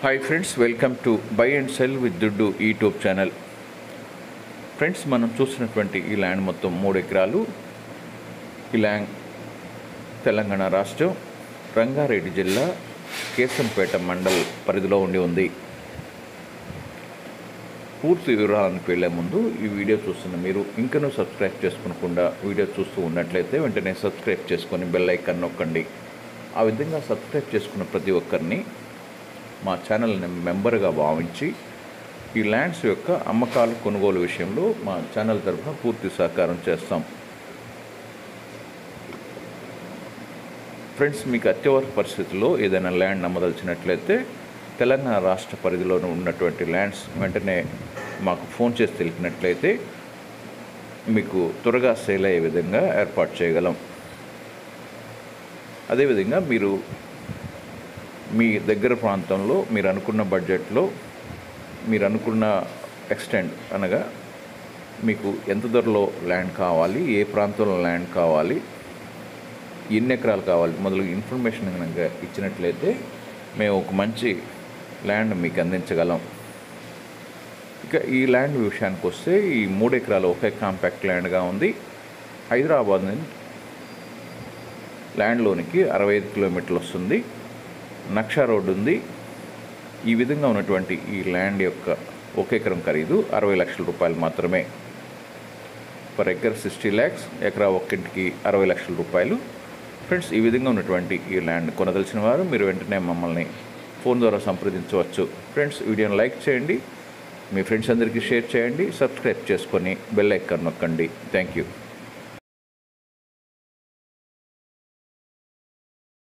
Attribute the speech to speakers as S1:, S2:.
S1: Hi friends, welcome to buy and cell with దుడ్డు YouTube channel. Friends, మనం చూసినటువంటి ఈ ల్యాండ్ మొత్తం 3 ఎకరాలు. ఈ ల్యాండ్ తెలంగాణ రాష్ట్రం రంగారెడ్డి జిల్లా కేశంపేట మండల్ పరిధిలో ఉంది. పూర్తి వివరాలకు వెళ్లే ముందు ఈ వీడియో చూస్తున్న మీరు ఇంకనూ సబ్స్క్రైబ్ చేసుకోకుండా వీడియో చూస్తూ ఉన్నట్లయితే వెంటనే సబ్స్క్రైబ్ చేసుకొని బెల్ ఐకాన్ నొక్కండి. ఆ విధంగా సబ్స్క్రైబ్ చేసుకున్న ప్రతి ఒక్కరిని మా ఛానల్ని మెంబర్గా భావించి ఈ ల్యాండ్స్ యొక్క అమ్మకాలు కొనుగోలు విషయంలో మా ఛానల్ తరఫున పూర్తి సహకారం చేస్తాం. ఫ్రెండ్స్, మీకు అత్యవసర పరిస్థితుల్లో ఏదైనా ల్యాండ్ నమ్మదలిచినట్లయితే తెలంగాణ రాష్ట్ర పరిధిలో ఉన్నటువంటి ల్యాండ్స్ వెంటనే మాకు ఫోన్ చేసి తెలిపినట్లయితే మీకు త్వరగా సేల్ అయ్యే విధంగా ఏర్పాటు చేయగలం. అదేవిధంగా మీరు మీ దగ్గర ప్రాంతంలో మీరు అనుకున్న బడ్జెట్లో మీరు అనుకున్న ఎక్స్టెంట్ అనగా మీకు ఎంత ధరలో ల్యాండ్ కావాలి, ఏ ప్రాంతంలో ల్యాండ్ కావాలి, ఎన్ని ఎకరాలు కావాలి మొదలు ఇన్ఫర్మేషన్ కనుక ఇచ్చినట్లయితే మేము ఒక మంచి ల్యాండ్ మీకు అందించగలం. ఇక ఈ ల్యాండ్ విషయానికి వస్తే ఈ 3 ఎకరాలు ఒకే కాంపాక్ట్ ల్యాండ్గా ఉంది. హైదరాబాద్ నుంచి ల్యాండ్లోనికి 65 కిలోమీటర్లు వస్తుంది. నక్షా రోడ్డు ఉంది. ఈ విధంగా ఉన్నటువంటి ఈ ల్యాండ్ యొక్క ఒక ఎకరం ఖరీదు 60 లక్షల రూపాయలు మాత్రమే. పర్ ఎకర్ 60 lakhs, ఎకరా ఒక్కింటికి 60 లక్షల రూపాయలు. ఫ్రెండ్స్, ఈ విధంగా ఉన్నటువంటి ఈ ల్యాండ్ కొనదలిచిన వారు మీరు వెంటనే మమ్మల్ని ఫోన్ ద్వారా సంప్రదించవచ్చు. ఫ్రెండ్స్, వీడియోని లైక్ చేయండి, మీ ఫ్రెండ్స్ అందరికీ షేర్ చేయండి, సబ్స్క్రైబ్ చేసుకొని బెల్ ఐకాన్ నొక్కండి. Thank you.